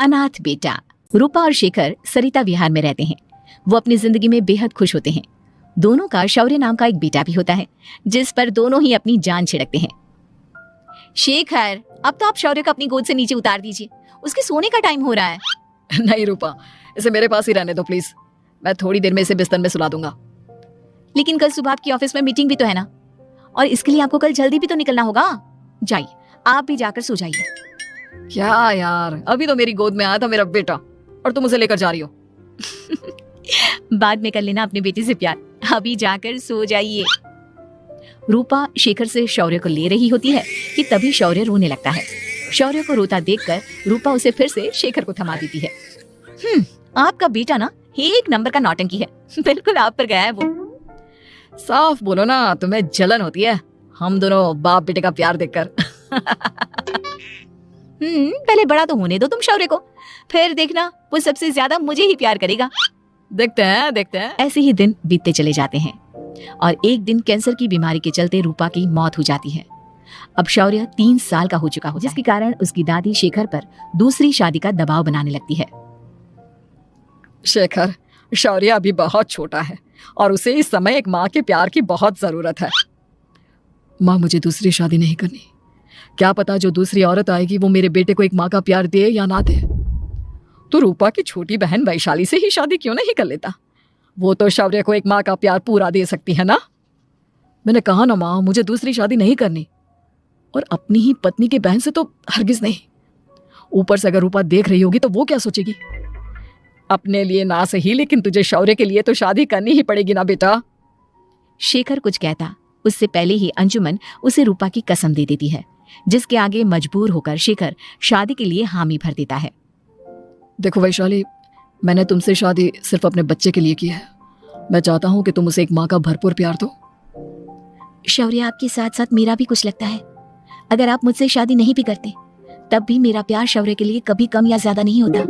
अनाथ बेटा। रूपा और शेखर सरिता विहार में रहते हैं। वो अपनी जिंदगी में बेहद खुश होते हैं। दोनों का शौर्य नाम का एक बेटा भी होता है, जिस पर दोनों ही अपनी जान छिड़कते हैं। शेखर, अब तो आप शौर्य को अपनी गोद से नीचे उतार दीजिए, उसके सोने का टाइम हो रहा है। नहीं रूपा, इसे मेरे पास ही रहने दो प्लीज। मैं थोड़ी देर में इसे बिस्तर में सुला दूंगा। लेकिन कल सुबह आपकी ऑफिस में मीटिंग भी तो है ना, और इसके लिए आपको कल जल्दी भी तो निकलना होगा। जाइए, आप भी जाकर सो जाइए। क्या यार, अभी तो मेरी गोद में आया था मेरा बेटा और तुम उसे लेकर जा रही हो। बाद में कर लेना अपने बेटे से प्यार, अभी जाकर सो जाइए। रूपा शेखर से शौर्य को ले रही होती है कि तभी शौर्य रोने लगता है। शौर्य को रोता देखकर रूपा उसे फिर से शेखर को थमा देती है। आपका बेटा ना एक नंबर का नौटंकी है, बिल्कुल आप पर गया है वो। साफ बोलो ना, तुम्हें जलन होती है हम दोनों बाप बेटे का प्यार देखकर। पहले बड़ा तो होने दो तुम शौर्य को, फिर देखना वो सबसे ज्यादा मुझे ही प्यार करेगा। देखते हैं। ऐसे ही दिन बीतते चले जाते हैं और एक दिन कैंसर की बीमारी के चलते रूपा की मौत हो जाती है। अब शौर्य 3 साल का हो चुका हो, जिसके कारण उसकी दादी शेखर पर दूसरी शादी का दबाव बनाने लगती है। शेखर, शौर्य अभी बहुत छोटा है और उसे इस समय एक माँ के प्यार की बहुत जरूरत है। माँ, मुझे दूसरी शादी नहीं करनी। क्या पता जो दूसरी औरत आएगी वो मेरे बेटे को एक माँ का प्यार दे या ना दे। तो रूपा की छोटी बहन वैशाली से ही शादी क्यों नहीं कर लेता? वो तो शौर्य को एक माँ का प्यार पूरा दे सकती है ना। मैंने कहा ना माँ, मुझे दूसरी शादी नहीं करनी, और अपनी ही पत्नी की बहन से तो हरगिज नहीं। ऊपर से अगर रूपा देख रही होगी तो वो क्या सोचेगी? अपने लिए ना सही, लेकिन तुझे शौर्य के लिए तो शादी करनी ही पड़ेगी ना बेटा। शेखर कुछ कहता उससे पहले ही अंजुमन उसे रूपा की कसम दे देती है, जिसके आगे मजबूर होकर शेखर शादी के लिए हामी भर देता है। देखो वैशाली, मैंने तुमसे शादी सिर्फ अपने बच्चे के लिए की है। मैं चाहता हूँ कि तुम उसे एक माँ का भरपूर प्यार दो। शौर्य, आपके साथ साथ मेरा भी कुछ लगता है। अगर आप मुझसे शादी नहीं भी करते तब भी मेरा प्यार शौर्य के लिए कभी कम या ज्यादा नहीं होता।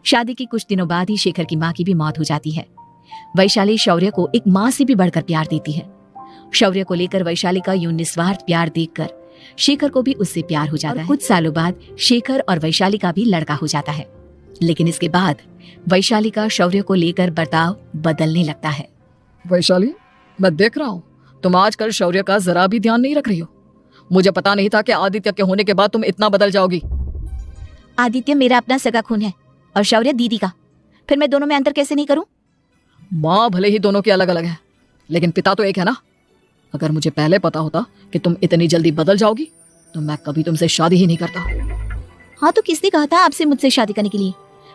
शादी के कुछ दिनों बाद ही शेखर की माँ की भी मौत हो जाती है। वैशाली शौर्य को एक माँ से भी बढ़कर प्यार देती है। शौर्य को लेकर वैशाली का यूं निस्वार्थ प्यार देखकर शेखर को भी उससे प्यार हो जाता है। कुछ सालों बाद शेखर और वैशाली का भी लड़का हो जाता है, लेकिन इसके बाद वैशाली का शौर्य को लेकर बर्ताव बदलने लगता है। वैशाली, मैं देख रहा हूँ तुम आजकल शौर्य का जरा भी ध्यान नहीं रख रही हो। मुझे पता नहीं था कि आदित्य के होने के बाद तुम इतना बदल जाओगी। आदित्य मेरा अपना सगा खून है और शौर्य दीदी का, फिर मैं दोनों में अंतर कैसे नहीं करूं? माँ भले ही दोनों की अलग अलग है, लेकिन पिता तो एक है ना। अगर मुझे पहले पता होता कि तुम इतनी जल्दी बदल जाओगी तो मैं कभी तुमसे शादी ही नहीं करता। हाँ, तो किसने कहा था आपसे मुझसे शादी करने के लिए?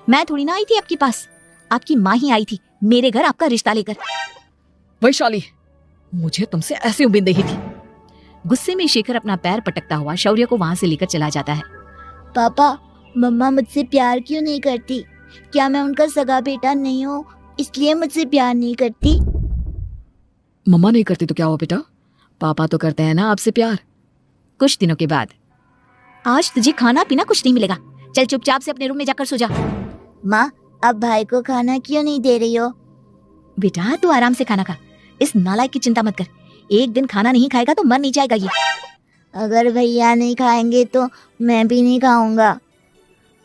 मैं थोड़ी ना आई थी आपके पास, आपकी माँ ही आई थी मेरे घर आपका रिश्ता लेकर। वैशाली, मुझे तुमसे ऐसी उम्मीद नहीं थी। गुस्से में शेखर अपना पैर पटकता हुआ शौर्य को वहां से लेकर चला जाता है। पापा, मम्मा मुझसे प्यार क्यों नहीं करती? क्या मैं उनका सगा बेटा नहीं हूँ इसलिए मुझसे प्यार नहीं करती? मम्मा नहीं करती तो क्या हुआ बेटा, पापा तो करते हैं ना आपसे प्यार। कुछ दिनों के बाद, आज तुझे खाना पीना कुछ नहीं मिलेगा, चल चुपचाप से अपने रूम में जाकर सो जा। माँ, अब भाई को खाना क्यों नहीं दे रही हो? बेटा तू आराम से खाना खा, इस नालायक की चिंता मत कर। एक दिन खाना नहीं खाएगा तो मर नहीं जाएगा ये। अगर भैया नहीं खाएंगे तो मैं भी नहीं खाऊंगा।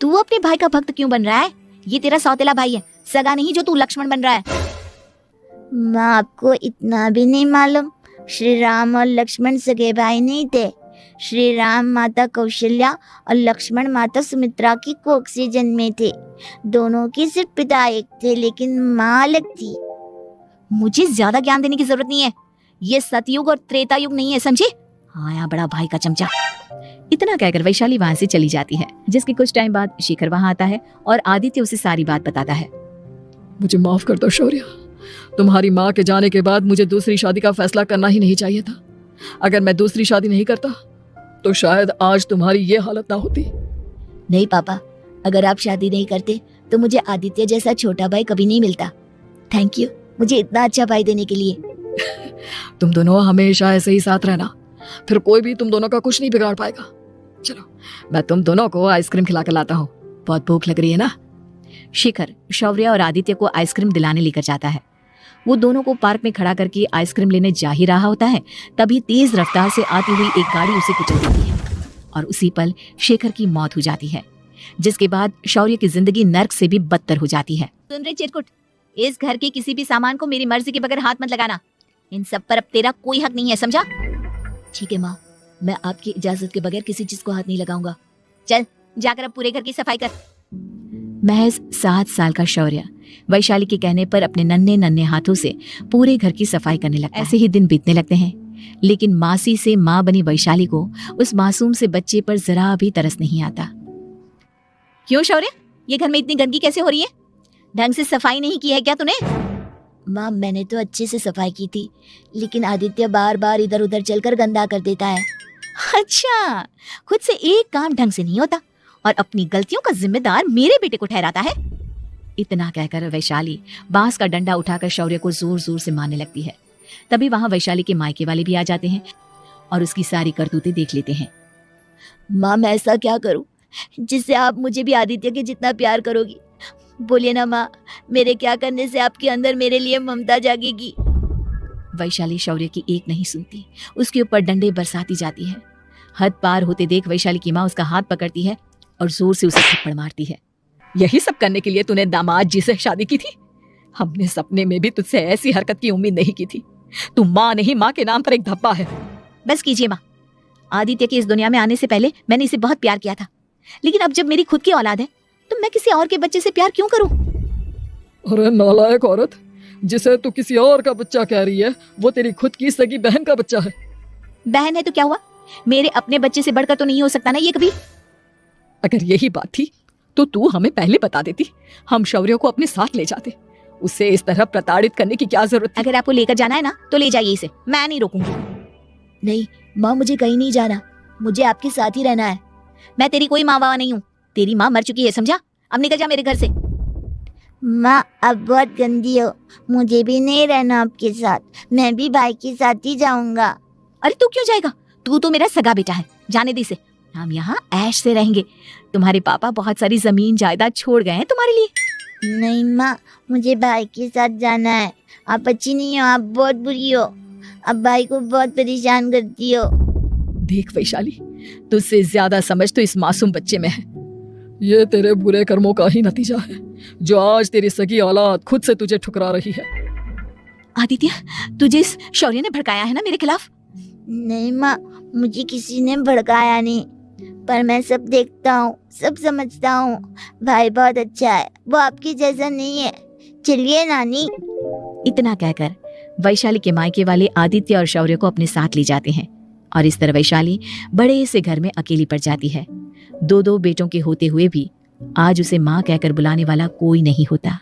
तू अपने भाई का भक्त क्यों बन रहा है? ये तेरा सौतेला भाई है, सगा नहीं जो तू लक्ष्मण बन रहा है। माँ, आपको इतना भी नहीं मालूम? श्री राम और लक्ष्मण सगे भाई नहीं थे। श्री राम माता कौशल्या और लक्ष्मण माता सुमित्रा की कोख से जन्मे थे। दोनों के सिर्फ पिता एक थे, लेकिन माँ अलग थी। मुझे ज्यादा ज्ञान देने की जरूरत नहीं है, ये सतयुग और त्रेता युग नहीं है, समझे? हाँ, यहाँ बड़ा भाई का चमचा। इतना कहकर वैशाली वहां से चली जाती है, जिसके कुछ टाइम बाद शेखर वहां आता है और आदित्य उसे सारी बात बताता है। मुझे माफ कर दो शौर्य, तुम्हारी माँ के जाने के बाद मुझे दूसरी शादी का फैसला करना ही नहीं चाहिए था। अगर मैं दूसरी शादी नहीं करता तो शायद आज तुम्हारी ये हालत ना होती। नहीं पापा, अगर आप शादी नहीं करते तो मुझे आदित्य जैसा छोटा भाई कभी नहीं मिलता। थैंक यू मुझे इतना अच्छा भाई देने के लिए। तुम दोनों हमेशा ऐसे ही साथ रहना, फिर कोई भी तुम दोनों का कुछ नहीं बिगाड़ पाएगा। चलो, मैं तुम दोनों को आइसक्रीम खिला कर लाता हूँ, बहुत भूख लग रही है ना। शेखर शौर्य और आदित्य को आइसक्रीम दिलाने लेकर जाता है। वो दोनों को पार्क में खड़ा करके आइसक्रीम लेने जा ही रहा होता है, तभी तेज रफ्तार से आती हुई एक गाड़ी उसे कुचल देती है और उसी पल शेखर की मौत हो जाती है। जिसके बाद शौर्य की जिंदगी नर्क से भी बदतर हो जाती है। सुन रहे चिरकुट, इस घर के किसी भी सामान को मेरी मर्जी के बगैर हाथ मत लगाना। इन सब पर अब तेरा कोई हक नहीं है, समझा? ठीक है माँ, मैं आपकी इजाजत के बगैर किसी चीज को हाथ नहीं लगाऊंगा। चल जाकर अब पूरे घर की सफाई कर। महज 7 साल का शौर्य वैशाली के कहने पर अपने नन्हे नन्हे हाथों से पूरे घर की सफाई करने लगता है। ऐसे ही दिन बीतने लगते हैं, लेकिन मासी से माँ बनी वैशाली को उस मासूम से बच्चे पर जरा भी तरस नहीं आता। क्यों शौर्य, ये घर में इतनी गंदगी कैसे हो रही है? ढंग से सफाई नहीं की है क्या तूने? माँ मैंने तो अच्छे से सफाई की थी, लेकिन आदित्य बार बार इधर उधर चलकर गंदा कर देता है। अच्छा, खुद से एक काम ढंग से नहीं होता और अपनी गलतियों का जिम्मेदार मेरे बेटे को ठहराता है। इतना कहकर वैशाली बांस का डंडा उठाकर शौर्य को जोर जोर से मारने लगती है। तभी वहां वैशाली के मायके वाले भी आ जाते हैं और उसकी सारी करतूतें देख लेते हैं। माँ मैं ऐसा क्या करूं जिससे आप मुझे भी आदित्य के जितना प्यार करोगी? बोलिए ना माँ, मेरे क्या करने से आपके अंदर मेरे लिए ममता जागेगी? वैशाली शौर्य की एक नहीं सुनती, उसके ऊपर डंडे बरसाती जाती है। हद पार होते देख वैशाली की माँ उसका हाथ पकड़ती है और जोर से उसे थप्पड़ मारती है। यही सब करने के लिए तूने दामाद जी से शादी की थी? हमने सपने में भी तुझसे ऐसी हरकत की उम्मीद नहीं की थी। तू माँ नहीं, माँ के नाम पर एक धब्बा है। बस कीजिए माँ, आदित्य के इस दुनिया में आने से पहले मैंने इसे बहुत प्यार किया था, लेकिन अब जब मेरी खुद की औलाद है तो मैं किसी और के बच्चे से प्यार क्यों करूं? अरे नालायक औरत, जिसे तू किसी और का बच्चा कह रही है वो तेरी खुद की सगी बहन का बच्चा है। बहन है तो क्या हुआ, मेरे अपने बच्चे से बढ़कर तो नहीं हो सकता ना ये कभी। अगर यही बात थी तो तू हमें पहले बता देती, हम शौर्य को अपने साथ ले जाते। उसे इस तरह प्रताड़ित करने की क्या जरूरत थी? अगर आपको लेकर जाना है ना तो ले जाइए इसे, मैं नहीं रोकूंगी। नहीं माँ, मुझे कहीं नहीं जाना, मुझे आपके साथ ही रहना है। मैं तेरी कोई माँ बाबा नहीं हूँ, तेरी माँ मर चुकी है, समझा? अब निकल जा मेरे घर से। माँ आप बहुत गंदी हो, मुझे भी नहीं रहना आपके साथ, मैं भी भाई के साथ ही जाऊंगा। अरे तू क्यों जाएगा, तू तो मेरा सगा बेटा है, जाने दे इसे। हम यहाँ ऐश से रहेंगे, तुम्हारे पापा बहुत सारी जमीन जायदाद छोड़ गए हैं तुम्हारे लिए। नहीं माँ, मुझे भाई के साथ जाना है। आप अच्छी नहीं हो, आप बहुत बुरी हो, आप भाई को बहुत परेशान करती हो। देख वैशाली, तुझसे ज्यादा समझ तो इस मासूम बच्चे में है। ये तेरे बुरे कर्मों का ही नतीजा है जो आज तेरी सगी औलाद खुद से तुझे ठुकरा रही है। आदित्य, तुझे इस शौर्य ने भड़काया है ना मेरे खिलाफ? नहीं माँ, मुझे किसी ने भड़काया नहीं, पर मैं सब देखता हूँ, सब समझता हूँ। भाई बहुत अच्छा है, वो आपकी जैसा नहीं है। चलिए नानी। इतना कहकर वैशाली के मायके वाले आदित्य और शौर्य को अपने साथ ले जाते हैं और इस तरह वैशाली बड़े से घर में अकेली पड़ जाती है। 2 बेटों के होते हुए भी आज उसे माँ कहकर बुलाने वाला कोई नहीं होता।